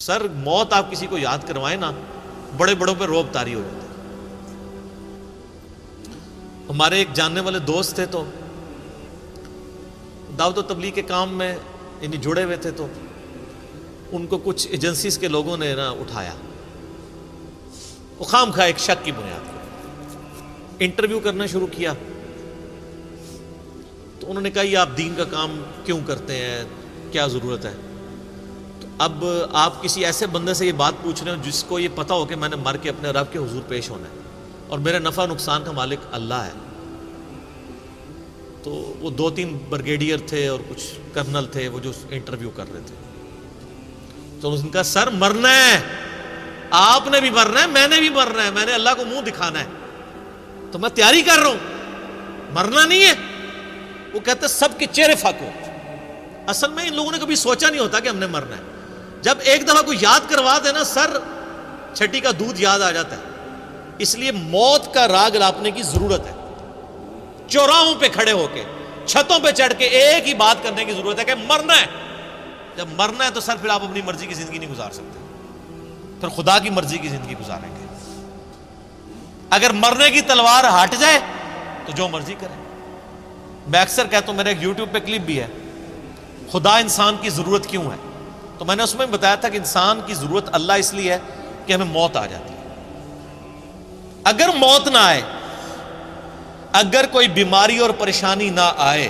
سر موت آپ کسی کو یاد کروائیں نا، بڑے بڑوں پہ روب طاری ہو جاتے ہیں۔ ہمارے ایک جاننے والے دوست تھے، تو دعوت و تبلیغ کے کام میں یعنی جڑے ہوئے تھے، تو ان کو کچھ ایجنسیز کے لوگوں نے نا اٹھایا، وہ خام خواہ ایک شک کی بنیاد پر انٹرویو کرنا شروع کیا۔ تو انہوں نے کہا یہ آپ دین کا کام کیوں کرتے ہیں، کیا ضرورت ہے؟ تو اب آپ کسی ایسے بندے سے یہ بات پوچھ رہے ہو جس کو یہ پتہ ہو کہ میں نے مر کے اپنے رب کے حضور پیش ہونا ہے اور میرے نفع نقصان کا مالک اللہ ہے۔ تو وہ 2-3 بریگیڈیئر تھے اور کچھ کرنل تھے، وہ جو انٹرویو کر رہے تھے۔ تو اس نے کہا سر مرنا ہے، آپ نے بھی مرنا ہے، میں نے بھی مرنا ہے، میں نے اللہ کو منہ دکھانا ہے، تو میں تیاری کر رہا ہوں، مرنا نہیں ہے۔ وہ کہتے سب کے چہرے فاق ہو۔ اصل میں ان لوگوں نے کبھی سوچا نہیں ہوتا کہ ہم نے مرنا ہے۔ جب ایک دفعہ کوئی یاد کروا دے نا، سر چھٹی کا دودھ یاد آ جاتا ہے۔ اس لیے موت کا راگ لاپنے کی ضرورت ہے۔ چوراہوں پہ کھڑے ہو کے، چھتوں پہ چڑھ کے ایک ہی بات کرنے کی ضرورت ہے کہ مرنا ہے۔ جب مرنا ہے تو سر پھر آپ اپنی مرضی کی زندگی نہیں گزار سکتے، پھر خدا کی مرضی کی زندگی گزاریں گے۔ اگر مرنے کی تلوار ہٹ جائے تو جو مرضی کریں۔ میں اکثر کہتا ہوں، میرے ایک یوٹیوب پہ کلپ بھی ہے، خدا انسان کی ضرورت کیوں ہے؟ تو میں نے اس میں بتایا تھا کہ انسان کی ضرورت اللہ اس لیے ہے کہ ہمیں موت آ جاتی ہے۔ اگر موت نہ آئے، اگر کوئی بیماری اور پریشانی نہ آئے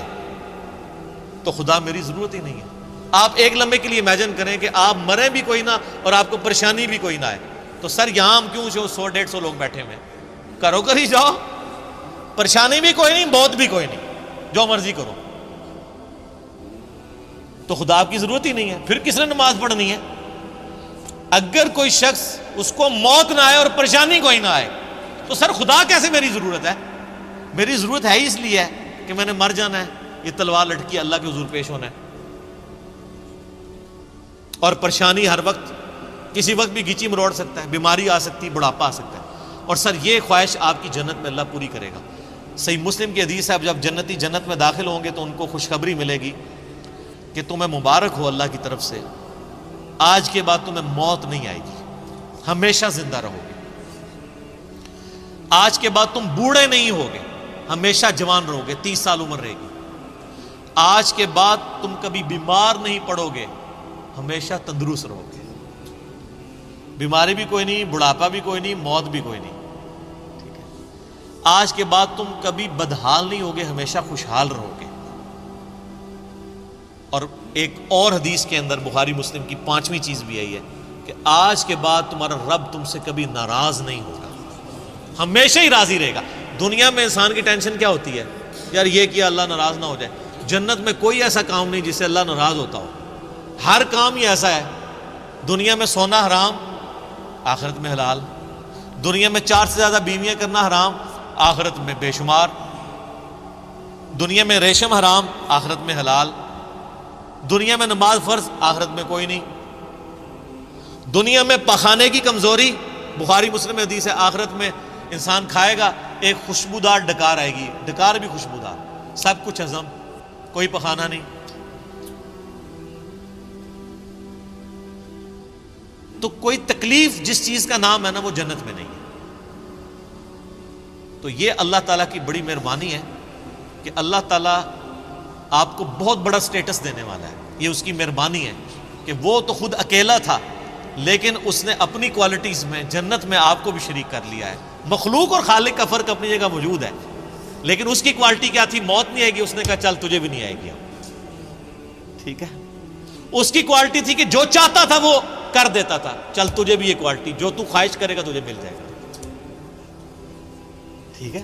تو خدا میری ضرورت ہی نہیں ہے۔ آپ ایک لمحے کے لیے امیجن کریں کہ آپ مریں بھی کوئی نہ اور آپ کو پریشانی بھی کوئی نہ آئے، تو سر یہاں ہم کیوں 100-150 لوگ بیٹھے ہوئے ہیں؟ کرو کر ہی جاؤ، پریشانی بھی کوئی نہیں، موت بھی کوئی نہیں، جو مرضی کرو۔ تو خدا آپ کی ضرورت ہی نہیں ہے، پھر کس نے نماز پڑھنی ہے؟ اگر کوئی شخص اس کو موت نہ آئے اور پریشانی کوئی نہ آئے تو سر خدا کیسے میری ضرورت ہے؟ میری ضرورت ہے ہی اس لیے ہے کہ میں نے مر جانا ہے، یہ تلوار لٹکی اللہ کے حضور پیش ہونا ہے۔ اور پریشانی ہر وقت کسی وقت بھی گیچی مروڑ سکتا ہے، بیماری آ سکتی ہے، بڑھاپا آ سکتا ہے، اور سر یہ خواہش آپ کی جنت میں اللہ پوری کرے گا۔ صحیح مسلم کی حدیث ہے، جب جنتی جنت میں داخل ہوں گے تو ان کو خوشخبری ملے گی کہ تمہیں مبارک ہو اللہ کی طرف سے، آج کے بعد تمہیں موت نہیں آئے گی، ہمیشہ زندہ رہو گے۔ آج کے بعد تم بوڑھے نہیں ہوگے، ہمیشہ جوان رہو گے، 30 سال عمر رہے گی۔ آج کے بعد تم کبھی بیمار نہیں پڑو گے، ہمیشہ تندرست رہو گے۔ بیماری بھی کوئی نہیں، بڑھاپا بھی کوئی نہیں، موت بھی کوئی نہیں، ٹھیک ہے؟ آج کے بعد تم کبھی بدحال نہیں ہوگے، ہمیشہ خوشحال رہو گے۔ اور ایک اور حدیث کے اندر بخاری مسلم کی 5ویں چیز بھی یہی ہے کہ آج کے بعد تمہارا رب تم سے کبھی ناراض نہیں ہوگا، ہمیشہ ہی راضی رہے گا۔ دنیا میں انسان کی ٹینشن کیا ہوتی ہے؟ یار یہ کیا اللہ ناراض نہ ہو جائے۔ جنت میں کوئی ایسا کام نہیں جس سے اللہ ناراض ہوتا ہو، ہر کام ہی ایسا ہے۔ دنیا میں سونا حرام، آخرت میں حلال۔ دنیا میں 4 سے زیادہ بیویاں کرنا حرام، آخرت میں بے شمار۔ دنیا میں ریشم حرام، آخرت میں حلال۔ دنیا میں نماز فرض، آخرت میں کوئی نہیں۔ دنیا میں پخانے کی کمزوری، بخاری مسلم میں حدیث ہے، آخرت میں انسان کھائے گا ایک خوشبودار ڈکار آئے گی، ڈکار بھی خوشبودار، سب کچھ ہضم، کوئی پخانا نہیں۔ تو کوئی تکلیف جس چیز کا نام ہے نا وہ جنت میں نہیں ہے۔ تو یہ اللہ تعالیٰ کی بڑی مہربانی ہے کہ اللہ تعالیٰ آپ کو بہت بڑا سٹیٹس دینے والا ہے۔ یہ اس کی مہربانی ہے کہ وہ تو خود اکیلا تھا، لیکن اس نے اپنی کوالٹیز میں جنت میں آپ کو بھی شریک کر لیا ہے۔ مخلوق اور خالق کا فرق اپنی جگہ موجود ہے، لیکن اس کی کوالٹی کیا تھی؟ موت نہیں آئے گی، اس نے کہا چل تجھے بھی نہیں آئے گی، ٹھیک ہے؟ اس کی کوالٹی تھی کہ جو چاہتا تھا وہ کر دیتا تھا، چل تجھے بھی یہ کوالٹی، جو تو خواہش کرے گا تجھے مل جائے گا، ٹھیک ہے؟